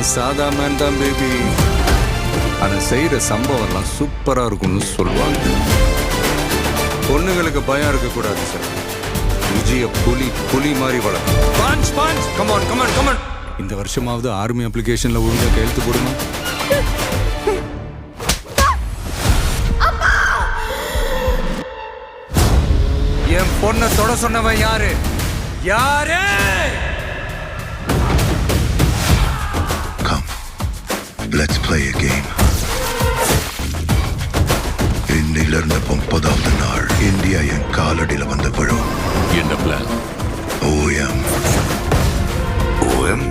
நான் சாதா மேன் தான் பேபி. ஆனா செய்யற சம்பவம்லாம் சூப்பரா இருக்கும்னு சொல்லுவாங்க. பொண்ணுங்களுக்கு பயம் இருக்கக்கூடாது சார். விஜய புலி மாதிரி வளர்க்கும். Punch punch come on come on come on. இந்த வருஷமாவது ஆர்மி அப்ளிகேஷன்ல ஒழுங்கா கையெழுத்து போடுமா? என் பொண்ணை தொட சொன்னவன் யாரு? யாரு? Come, let's play a game. இன்னிலிருந்து 30வது நாள் இந்தியா என் காலடியில் வந்து விழும். என்ன பிளான்? OM. OM?